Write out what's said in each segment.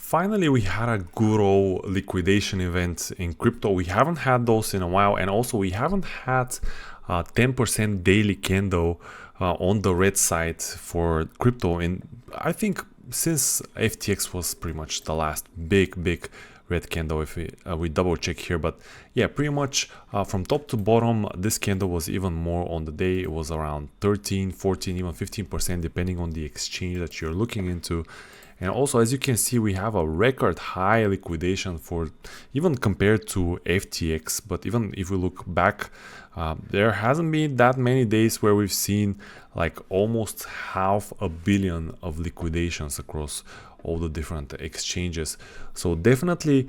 Finally, we had a good old liquidation event in crypto. We haven't had those in a while, and also we haven't had a 10% daily candle on the red side for crypto. And I think since FTX was pretty much the last big red candle, if we double check here. But yeah, pretty much from top to bottom, this candle was even more on the day. It was around 13, 14, even 15%, depending on the exchange that you're looking into. And also, as you can see, we have a record high liquidation for even compared to FTX. But even if we look back, there hasn't been that many days where we've seen like almost 500 million of liquidations across all the different exchanges. So definitely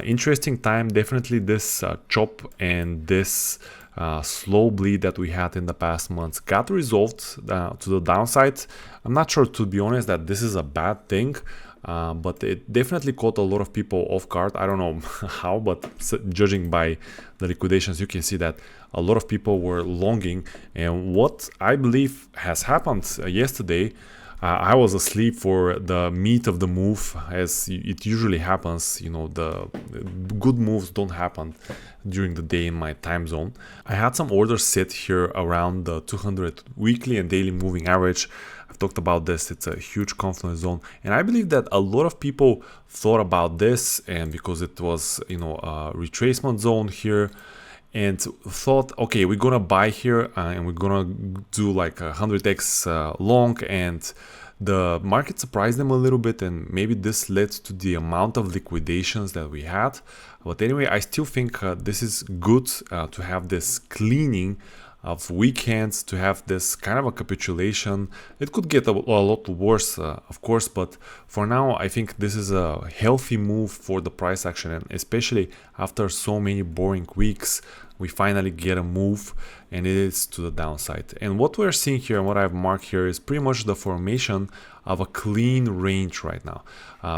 interesting time. Definitely this chop and this slow bleed that we had in the past months got resolved to the downside. I'm not sure, to be honest, that this is a bad thing, but it definitely caught a lot of people off guard. I don't know how, but judging by the liquidations, you can see that a lot of people were longing. And what I believe has happened yesterday, I was asleep for the meat of the move, as it usually happens. You know, the good moves don't happen during the day in my time zone. I had some orders set here around the 200 weekly and daily moving average. I've talked about this. It's a huge confluence zone, and I believe that a lot of people thought about this, and because it was, you know, a retracement zone here, and thought, okay, we're gonna buy here and we're gonna do like 100x long, and the market surprised them a little bit, and maybe this led to the amount of liquidations that we had. But anyway, I still think this is good to have this cleaning of weekends, to have this kind of a capitulation. It could get a lot worse, of course, but for now I think this is a healthy move for the price action, and especially after so many boring weeks, we finally get a move, and it is to the downside. And what we're seeing here and what I've marked here is pretty much the formation of a clean range right now.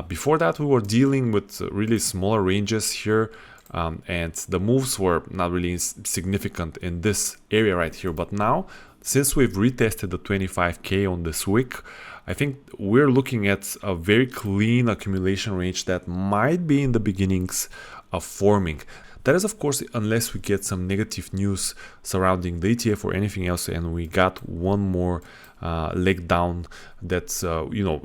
Before that, we were dealing with really smaller ranges here, and the moves were not really significant in this area right here. But now, since we've retested the 25k on this wick, I think we're looking at a very clean accumulation range that might be in the beginnings of forming. That is, of course, unless we get some negative news surrounding the ETF or anything else, and we got one more leg down that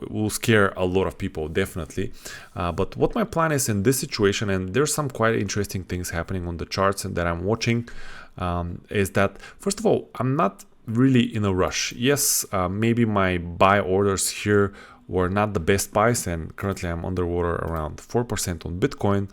will scare a lot of people, definitely. But what my plan is in this situation, and there's some quite interesting things happening on the charts and that I'm watching, is that, first of all, I'm not really in a rush. Yes, maybe my buy orders here were not the best buys, and currently I'm underwater around 4% on Bitcoin.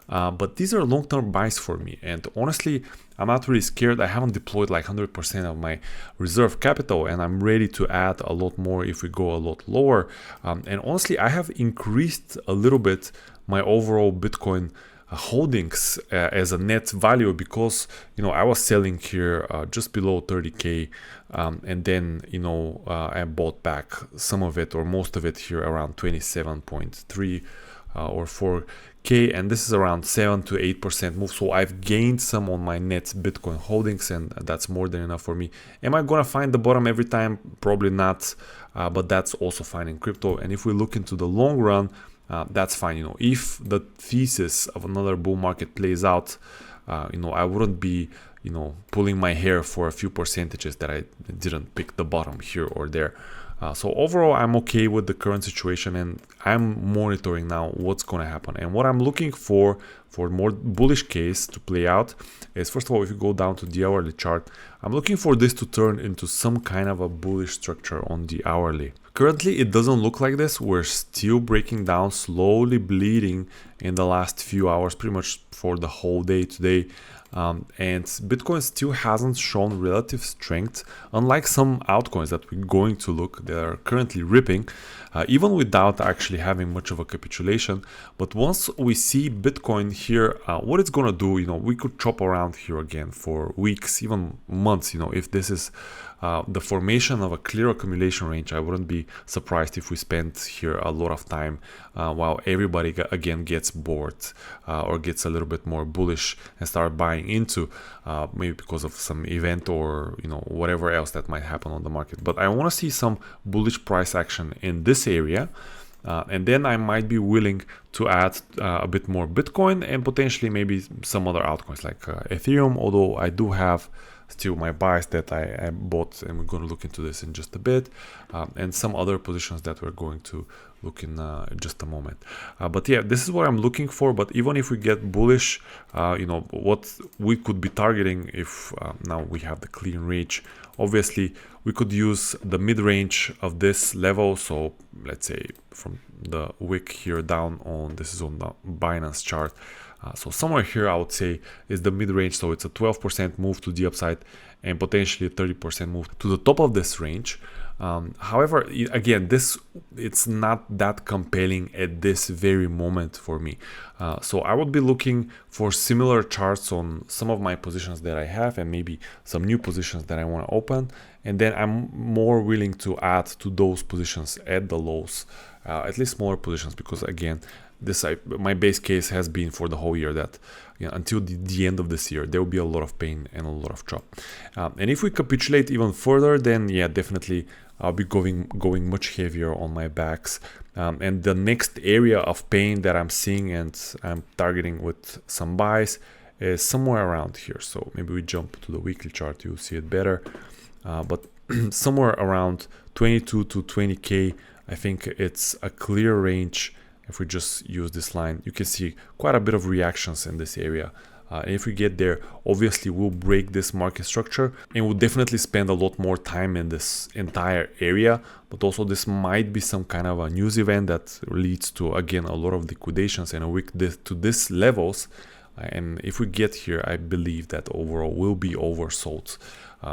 But these are long-term buys for me, and honestly, I'm not really scared. I haven't deployed like 100% of my reserve capital, and I'm ready to add a lot more if we go a lot lower. And honestly, I have increased a little bit my overall Bitcoin holdings as a net value, because I was selling here just below 30k, and then I bought back some of it or most of it here around 27.3 or 4k, and this is around 7 to 8% move. So I've gained some on my net Bitcoin holdings, and that's more than enough for me. Am I gonna find the bottom every time? Probably not, but that's also fine in crypto. And if we look into the long run, that's fine. If the thesis of another bull market plays out, I wouldn't be pulling my hair for a few percentages that I didn't pick the bottom here or there. So overall, I'm okay with the current situation, and I'm monitoring now what's going to happen. And what I'm looking for more bullish case to play out is, first of all, if you go down to the hourly chart, I'm looking for this to turn into some kind of a bullish structure on the hourly. Currently, it doesn't look like this. We're still breaking down, slowly bleeding in the last few hours, pretty much for the whole day today. And Bitcoin still hasn't shown relative strength, unlike some altcoins that we're going to look that are currently ripping, even without actually having much of a capitulation. But once we see Bitcoin here, what it's gonna do, we could chop around here again for weeks, even months. If this is the formation of a clear accumulation range, I wouldn't be surprised if we spend here a lot of time while everybody again gets bored or gets a little bit more bullish and start buying into, maybe because of some event or whatever else that might happen on the market. But I want to see some bullish price action in this area. And then I might be willing to add a bit more Bitcoin and potentially maybe some other altcoins like Ethereum, although I do have still my buys that I bought, and we're going to look into this in just a bit, and some other positions that we're going to look in just a moment. But yeah, this is what I'm looking for. But even if we get bullish, what we could be targeting if now we have the clean range, obviously we could use the mid-range of this level. So let's say from the wick here down on, this is on the Binance chart. So somewhere here I would say is the mid-range. So it's a 12% move to the upside and potentially a 30% move to the top of this range. However, again, it's not that compelling at this very moment for me. So I would be looking for similar charts on some of my positions that I have and maybe some new positions that I want to open. And then I'm more willing to add to those positions at the lows, at least smaller positions, because again, my base case has been for the whole year that until the end of this year there will be a lot of pain and a lot of drop. And if we capitulate even further, then yeah, definitely I'll be going much heavier on my backs. And the next area of pain that I'm seeing and I'm targeting with some buys is somewhere around here. So maybe we jump to the weekly chart, you'll see it better. But somewhere around 22 to 20k, I think it's a clear range. If we just use this line, you can see quite a bit of reactions in this area. And if we get there, obviously we'll break this market structure and we'll definitely spend a lot more time in this entire area. But also this might be some kind of a news event that leads to, again, a lot of liquidations and a week to this levels. And if we get here, I believe that overall will be oversold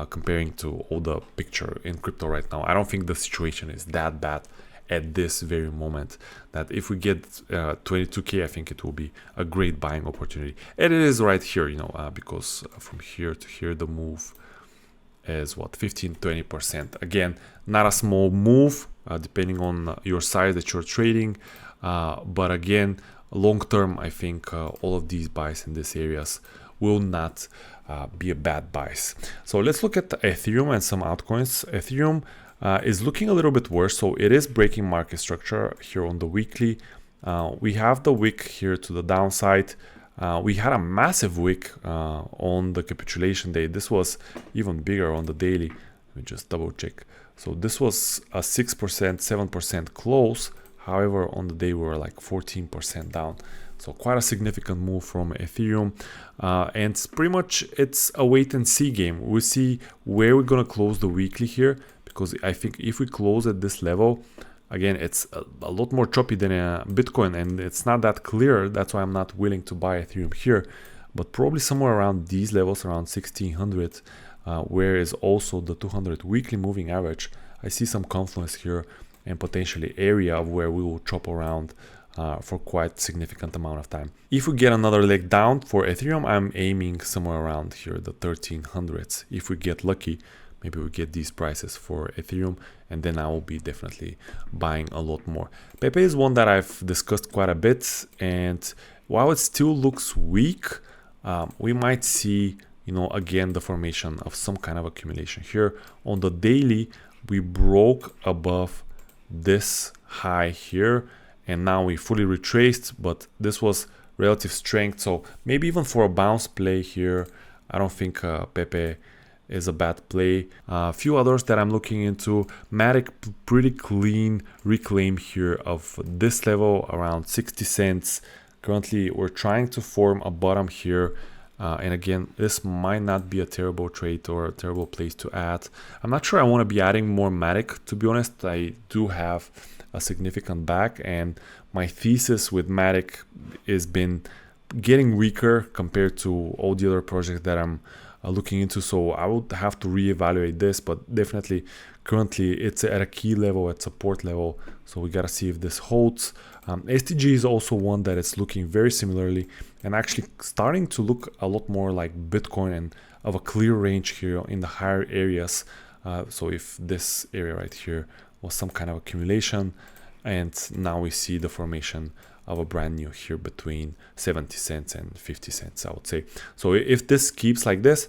comparing to all the picture in crypto right now. I don't think the situation is that bad at this very moment, that if we get 22k, I think it will be a great buying opportunity. And it is right here, because from here to here the move is what, 15-20%. Again, not a small move depending on your size that you're trading, but again, long term, I think all of these buys in these areas will not be a bad buys. So let's look at Ethereum and some altcoins. Ethereum is looking a little bit worse, so it is breaking market structure here on the weekly. We have the wick here to the downside. We had a massive wick on the capitulation day. This was even bigger on the daily. Let me just double check. So this was a 6%, 7% close. However, on the day we were like 14% down. So quite a significant move from Ethereum. And pretty much it's a wait and see game. We'll see where we're going to close the weekly here, because I think if we close at this level, again, it's a lot more choppy than Bitcoin and it's not that clear. That's why I'm not willing to buy Ethereum here. But probably somewhere around these levels, around 1600, where is also the 200 weekly moving average. I see some confluence here and potentially area of where we will chop around for quite significant amount of time. If we get another leg down for Ethereum, I'm aiming somewhere around here, the 1300s. If we get lucky, maybe we get these prices for Ethereum, and then I will be definitely buying a lot more. Pepe is one that I've discussed quite a bit, and while it still looks weak, we might see, again, the formation of some kind of accumulation here. On the daily, we broke above this high here, and now we fully retraced, but this was relative strength. So maybe even for a bounce play here, I don't think Pepe is a bad play. A few others that I'm looking into. Matic, pretty clean reclaim here of this level around 60 cents. Currently, we're trying to form a bottom here. And again, this might not be a terrible trade or a terrible place to add. I'm not sure I want to be adding more Matic, to be honest. I do have a significant back, and my thesis with Matic has been getting weaker compared to all the other projects that I'm looking into. So I would have to reevaluate this, but definitely currently it's at a key level, at support level. So we got to see if this holds. STG is also one that is looking very similarly and actually starting to look a lot more like Bitcoin and of a clear range here in the higher areas. So if this area right here was some kind of accumulation, and now we see the formation of a brand new here between 70 cents and 50 cents, I would say. So if this keeps like this,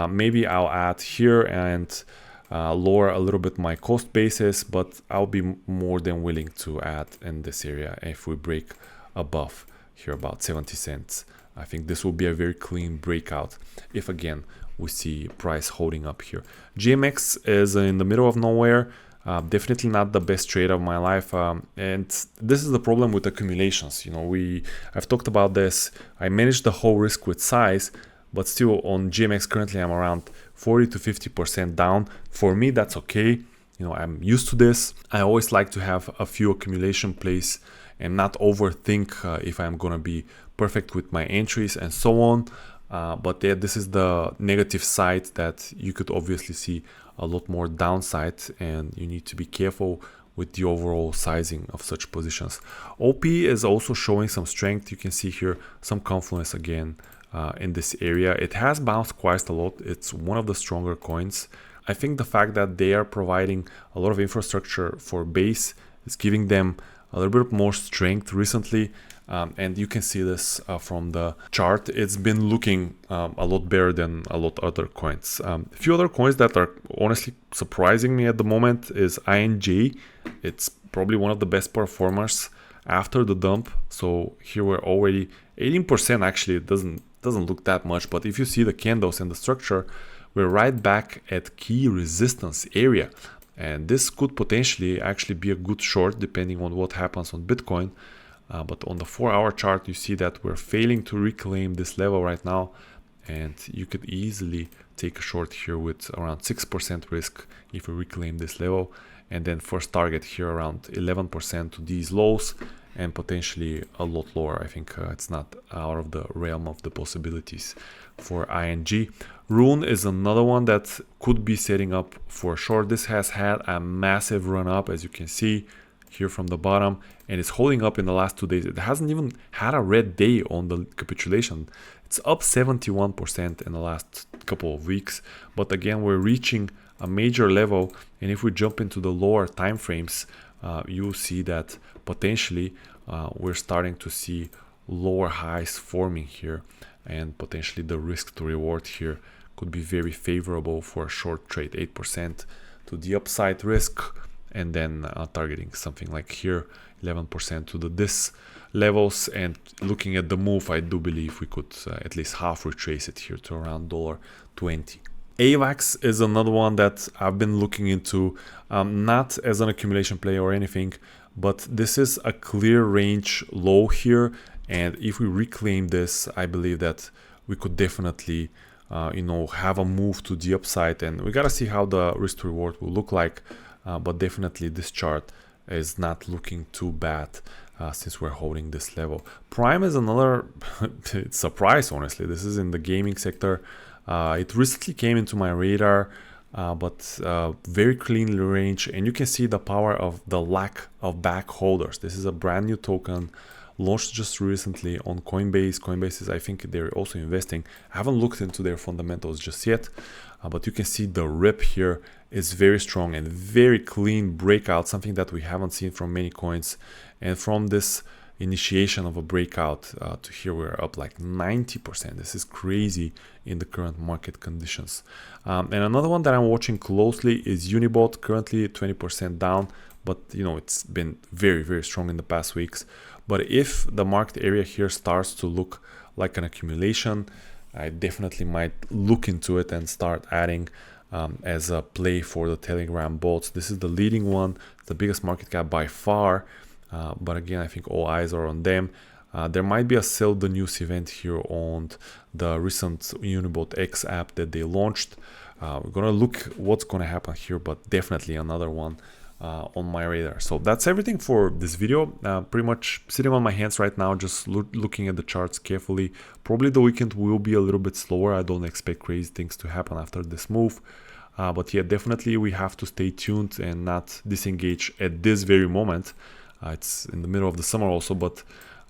maybe I'll add here, and lower a little bit my cost basis, but I'll be more than willing to add in this area if we break above here about 70 cents. I think this will be a very clean breakout if again we see price holding up here. GMX is in the middle of nowhere. Definitely not the best trade of my life, and this is the problem with accumulations. You know, I've talked about this. I managed the whole risk with size, but still on GMX currently I'm around 40 to 50% down. For me, that's okay. You know, I'm used to this. I always like to have a few accumulation plays and not overthink if I'm gonna be perfect with my entries and so on. But yeah, this is the negative side, that you could obviously see a lot more downside, and you need to be careful with the overall sizing of such positions. OP is also showing some strength. You can see here some confluence again in this area. It has bounced quite a lot. It's one of the stronger coins. I think the fact that they are providing a lot of infrastructure for base is giving them a little bit more strength recently. And you can see this from the chart. It's been looking a lot better than a lot other coins. A few other coins that are honestly surprising me at the moment is INJ. It's probably one of the best performers after the dump. So here we're already 18%. Actually, it doesn't look that much, but if you see the candles and the structure, we're right back at key resistance area. And this could potentially actually be a good short depending on what happens on Bitcoin. But on the 4-hour chart, you see that we're failing to reclaim this level right now. And you could easily take a short here with around 6% risk if we reclaim this level. And then first target here around 11% to these lows, and potentially a lot lower. I think it's not out of the realm of the possibilities for ING. Rune is another one that could be setting up for a short. This has had a massive run up, as you can see here from the bottom, and it's holding up in the last 2 days. It hasn't even had a red day on the capitulation. It's up 71% in the last couple of weeks, but again, we're reaching a major level, and if we jump into the lower time frames, you'll see that potentially we're starting to see lower highs forming here, and potentially the risk to reward here could be very favorable for a short trade. 8% to the upside risk, and then targeting something like here 11% to the this levels. And looking at the move, I do believe we could at least half retrace it here to around $20. AVAX is another one that I've been looking into, not as an accumulation play or anything, but this is a clear range low here, and if we reclaim this, I believe that we could definitely have a move to the upside, and we gotta see how the risk to reward will look like. But definitely this chart is not looking too bad since we're holding this level. Prime is another surprise, honestly. This is in the gaming sector. It recently came into my radar, but very clean range, and you can see the power of the lack of back holders. This is a brand new token launched just recently on Coinbase. Coinbase is, I think they're also investing. I haven't looked into their fundamentals just yet, but you can see the rip here is very strong and very clean breakout, something that we haven't seen from many coins. And from this initiation of a breakout to here, we're up like 90%. This is crazy in the current market conditions. And another one that I'm watching closely is Unibot, currently 20% down, but it's been very, very strong in the past weeks. But if the market area here starts to look like an accumulation, I definitely might look into it and start adding as a play for the Telegram bots. This is the leading one, the biggest market cap by far. But again, I think all eyes are on them. There might be a sell the news event here on the recent Unibot X app that they launched. We're gonna look what's gonna happen here, but definitely another one on my radar. So that's everything for this video. Pretty much sitting on my hands right now, just looking at the charts carefully. Probably the weekend will be a little bit slower. I don't expect crazy things to happen after this move. But yeah, definitely we have to stay tuned and not disengage at this very moment. It's in the middle of the summer also, but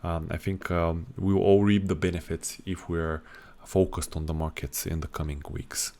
I think we will all reap the benefits if we're focused on the markets in the coming weeks.